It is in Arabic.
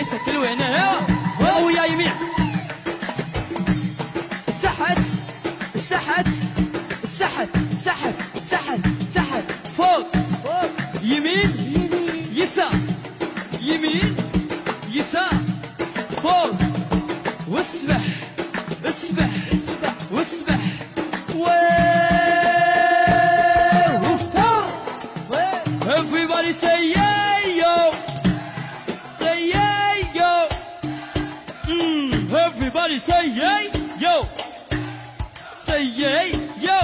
يشكل وينه ويا يمين سحت سحت سحت سحت سحت سحت فوق يمين يسار يمين يسار فوق واسبح اسبح واسبح Everybody say yeah yo, say yeah yo. Everybody say yeah yo, say yeah yo.